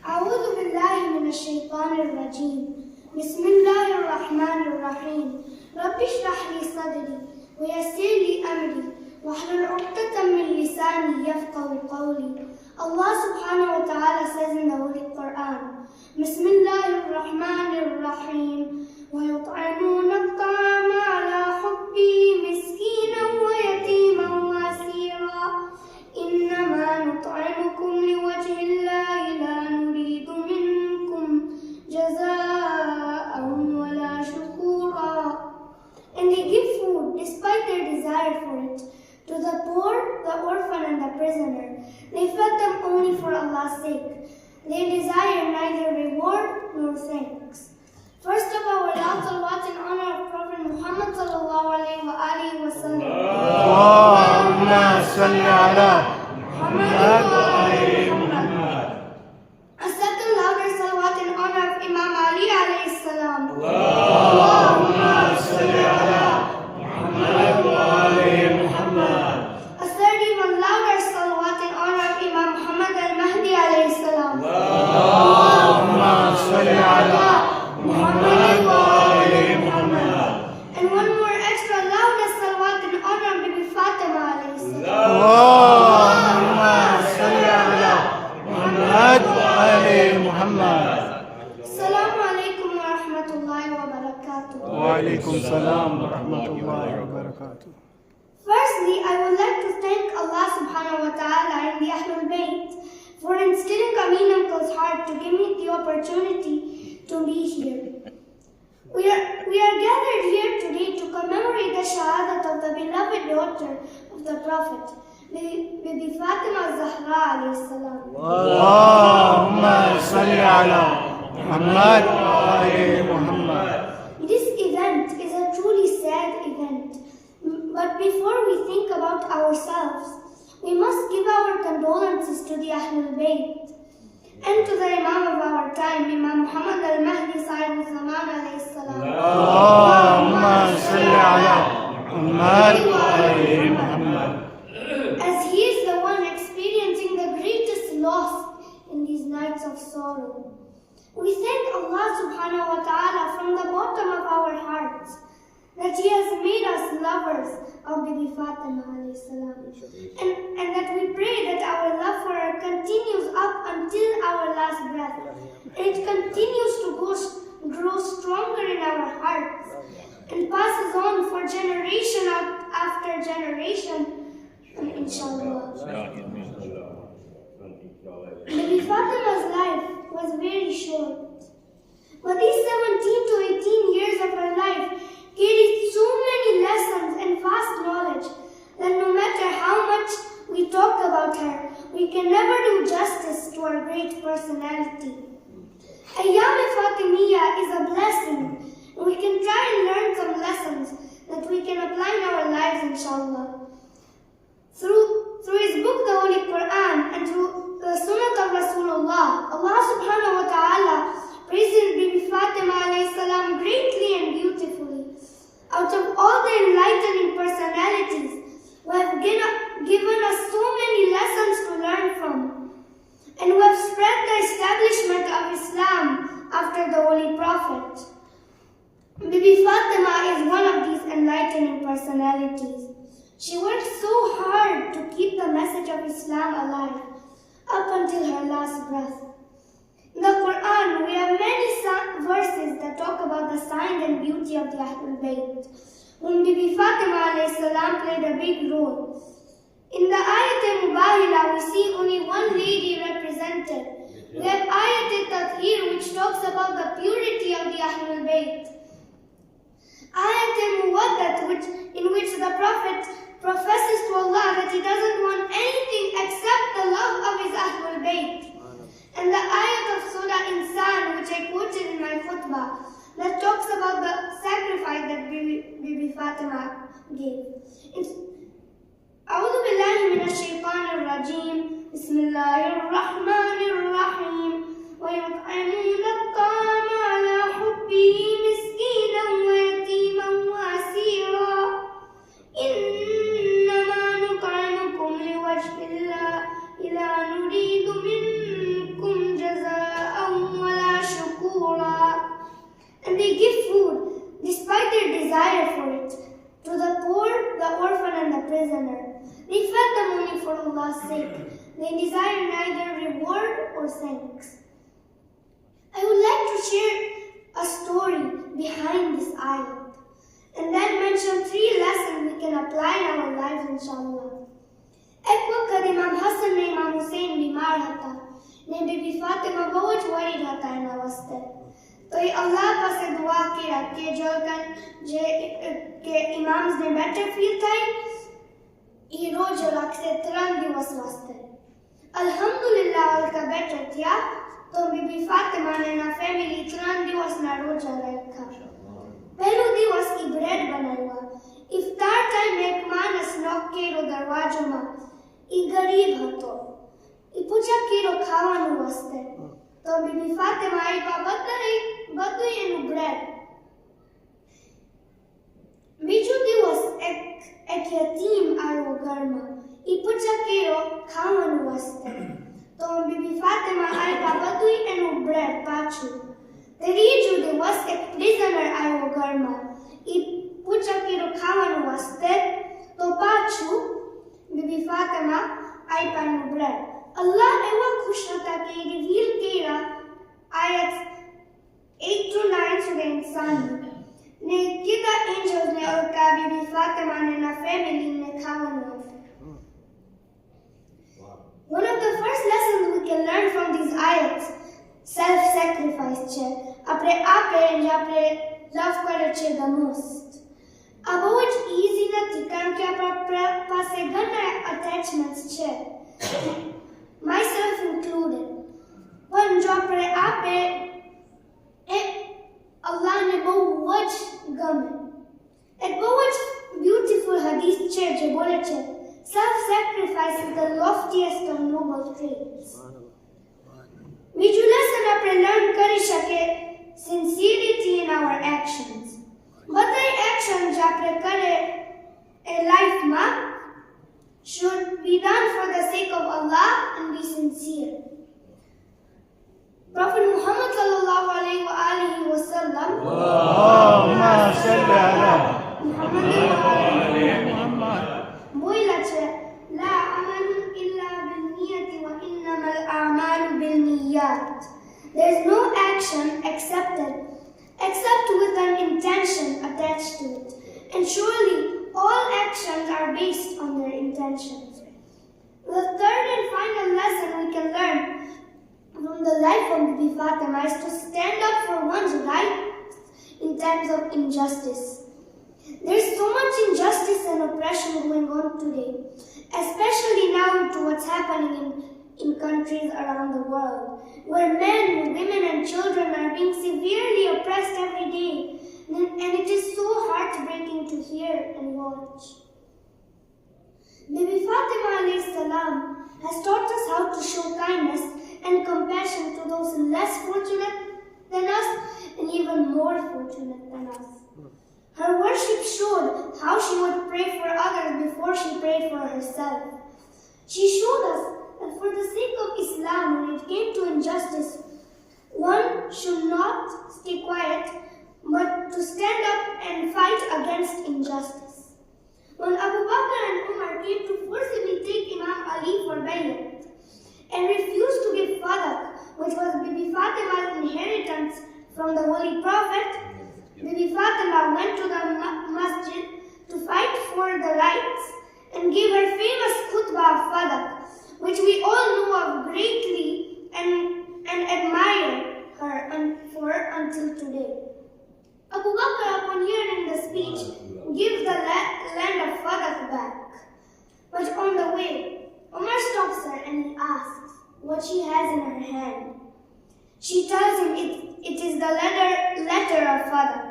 أعوذ بالله من الشيطان الرجيم. بسم الله الرحمن الرحيم. رب اشرح لي صدري ويسر لي أمري واحلل عقدة من لساني يفقه قولي. Allah subhanahu wa ta'ala says in the Holy Quran, بسم الله الرحمن الرحيم. ويطعمون الطعام على حبه مسكينا ويتيما واسيرا إنما نطعمكم لوجه الله لا نريد منكم جزاء ولا شكورا. And they give food despite their desire for it to the poor, the orphan and the prisoner. They fed them only for Allah's sake. They desire neither reward nor thanks. First of all, loud salawat in honor of Prophet Muhammad sallallahu alayhi wa alihi wa sallam. Allahumma salli ala Muhammad wa ali Muhammad. A second louder salawat in honor of Imam Ali alayhi salam. Allahumma salli ala Muhammad wa ali Muhammad. A third even louder salawat in honor of Imam Muhammad al-Mahdi alayhi salam. Allahumma salli ala Muhammad wa ali Muhammad. And one more extra louder salawat in honor of Bibi Fatima alayhi salam. Allahumma salli ala Muhammad wa ali Muhammad. Assalamu alaikum wa rahmatullahi wa barakatuh. Wa alaikum salam wa rahmatullahi wa barakatuh. Firstly, I would like to thank Allah subhanahu wa ta'ala and the Ahlul Bayt for instilling Amin Uncle's heart to give me the opportunity to be here. We are gathered here today to commemorate the shahadat of the beloved daughter of the Prophet, Bibi Fatima Zahra alayhi salam. Allahumma salli ala Muhammad wa ali Muhammad. This event is a truly sad event. But before we think about ourselves, we must give our condolences to the Ahlul Bayt and to the Imam of our time, Imam Muhammad al-Mahdi Sahib al-Zaman alayhi salam. Allahumma salli ala Muhammad wa ali Muhammad. As he is the one experiencing the greatest loss in these nights of sorrow. We thank Allah subhanahu wa ta'ala from the bottom of our hearts that He has made us lovers of Bibi Fatima alayhi salam. And that we pray that our love for her continues up until our last breath. And it continues to grow stronger in our hearts and passes on for generation after generation, inshallah. Bibi Fatima's life was very short. But these 17 to 18 years of her life carried so many lessons and vast knowledge that no matter how much we talk about her, we can never do justice to her great personality. Ayyam Fatimiyya is a blessing, and we can try and learn some lessons that we can apply in our lives, inshallah. Through his book, the Holy Quran, and through the Sunnah of Rasulullah, Allah subhanahu wa ta'ala praises Bibi Fatima alayhi salam greatly and beautifully. Out of all the enlightening personalities who have given us so many lessons to learn from, and who have spread the establishment of Islam after the Holy Prophet, Bibi Fatima is one of these enlightening personalities. She worked so hard to keep the message of Islam alive up until her last breath. In the Quran, we have many verses that talk about the sign and beauty of the Ahlul Bayt, whom Bibi Fatima alayhi salam played a big role. In the Ayat al-Mubahila, we see only one lady represented. We have Ayat al-Tathir, which talks about the purity of the Ahlul Bayt. Ayat al-Muwaddat, in which the Prophet professes to Allah that he doesn't want anything except the love of his Ahlul Bayt. And the ayat of Surah Insan, which I quoted in my khutbah, that talks about the sacrifice that Bibi Fatima gave. أعوذ بالله من الشيطان الرجيم. بسم الله الرحمن الرحيم. ويطعمون الطعام على حبه مسكينا ويتيما واسيرا إنما نطعمكم لوجه الله لا نريد منكم جزاء prisoner. They fed them only for Allah's sake. They desire neither reward or thanks. I would like to share a story behind this ayat and then mention 3 lessons we can apply in our lives, inshallah. एक वक्त इमाम हसन ने इमाम हुसैन बीमार હતા ને BB Fatima બહુ જ worried હતા એના વાસ્તે. તો એ અલ્લાહ પાસે દુઆ કર્યા કે જો કે ઇમામ્સને બેટર ફીલ થાય એ રોજ રાખશે 3 દિવસ વાસ્તે. અલ્હમ્દુલિલ્લાહ અલકા બેટર થયા તો બીબી ફાતિમા ને એના ફેમિલી 3 દિવસના રોજા રાખ્યા. પહેલું દિવસ એ બ્રેડ બનાવ્યા. ઇફતાર ટાઈમ એક માણસ નોક કર્યો દરવાજોમાં. એ ગરીબ હતો. એ પૂછા કર્યો ખાવાનું વાસ્તે તો બીબી ફાતિમા આપ્યા બધું એનું બ્રેડ. બીજું દિવસ એક યતીમ આવ્યો ઘરમાં. એ પૂછા કર્યો ખાવાનું વાસ્તે તો બીબી ફાતિમા આપ્યા બધું એનું બ્રેડ પાછું. ત્રીજું દિવસ એક પ્રિઝનર આવ્યો ઘરમાં. એ પૂછા કર્યો ખાવાનું વાસ્તે તો પાછું બીબી ફાતિમા આપ્યાનું બ્રેડ. અલ્લાહ એવા ખુશ હતા કે રિવીલ કર્યા આયત 8 to 9 સુરે ઇન્સાન ને કીધા એન્જલ્સ ને ઓળકા બીબી ફાતિમા ને એના ફેમિલી ને ખાવાનું હતું. One of the first lessons we can learn from these ayats, self-sacrifice છે. આપણે આપે જે આપણે લવ કરે છે the most. આ બહુ જ easy નથી કારણ કે આપણા પાસે ઘણા attachments છે, myself included. પણ જો આપણે આપે એ અલ્લાહને બહુ જ ગમે. એક બહુ જ beautiful hadith છે જે બોલે છે self-sacrifice is the loftiest of noble traits. બીજું લેસન આપણે લર્ન કરી શકીએ sincerity in our actions. બધા એક્શન જે આપણે કરે એ લાઈફમાં should be done for the sake of Allah and be sincere. Prophet Muhammad sallallahu alaihi wa alihi wa sallam Allahumma salli ala Muhammad. બોલ્યા છે لا عمل إلا بالنية وإنما الأعمال بالنيات. There is no action accepted except with an intention attached to it, and surely all actions are based on their intentions. The third and final lesson we can learn from the life of Bibi Fatima is to stand up for one's right in times of injustice. There is so much injustice and oppression going on today, especially now to what's happening in countries around the world, where men, women and children are being severely oppressed every day, and it is so heartbreaking to hear and watch. Bibi Fatima alayhi salam has taught us how to show kindness and compassion to those less fortunate than us and even more fortunate than us. Her worship showed how she would pray for others before she prayed for herself. She showed us that for the sake of Islam, when it came to injustice, one should not stay quiet, but to stand up and fight against injustice. When Abu Bakr and Umar came to forcibly take Imam Ali for bay'at and refused to give Fadak, which was Bibi Fatima's inheritance from the Holy Prophet, Bibi Fatima went to the masjid to fight for the rights and gave her famous khutbah of Fadak, which we all know of greatly and admire her for until today. Abu Bakr, upon hearing the speech, gives the land of Fadak back. But on the way, Umar stops her and he asks what she has in her hand. She tells him it is the letter of Fadak.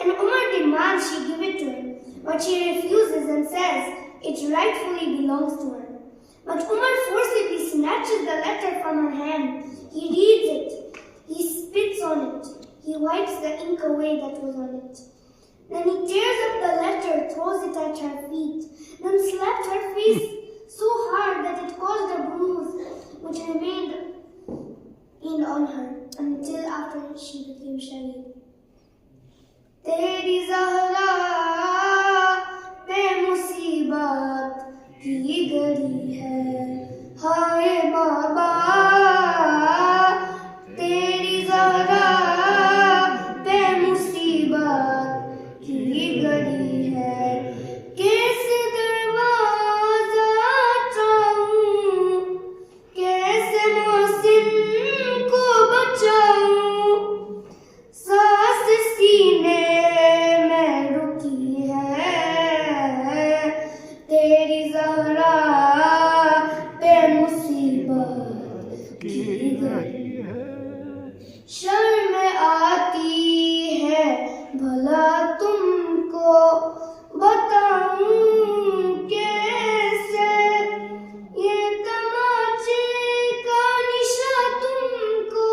And Umar demands she give it to him, but she refuses and says it rightfully belongs to her. But Umar forcibly snatches the letter from her hand. He reads it. He spits on it. He wipes the ink away that was on it. Then he tears up the letter, throws it at her feet, then slapped her face so hard that it caused a bruise which remained on her until after she became shaheed. तेरी ज़हरा पे मुसीबत की गली है। हाय बाबा तेरी ज़हरा पे मुसीबत की गली है। कैसे दरवाजा चाहूं, कैसे मोहसिन को बचाऊं, सांस सीने में रुकी है, तेरी ज़हरा पे मुसीबत की गली है। शर्म आती है भला तुमको बताऊं कैसे, ये तमाचे का निशा तुमको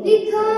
दिखा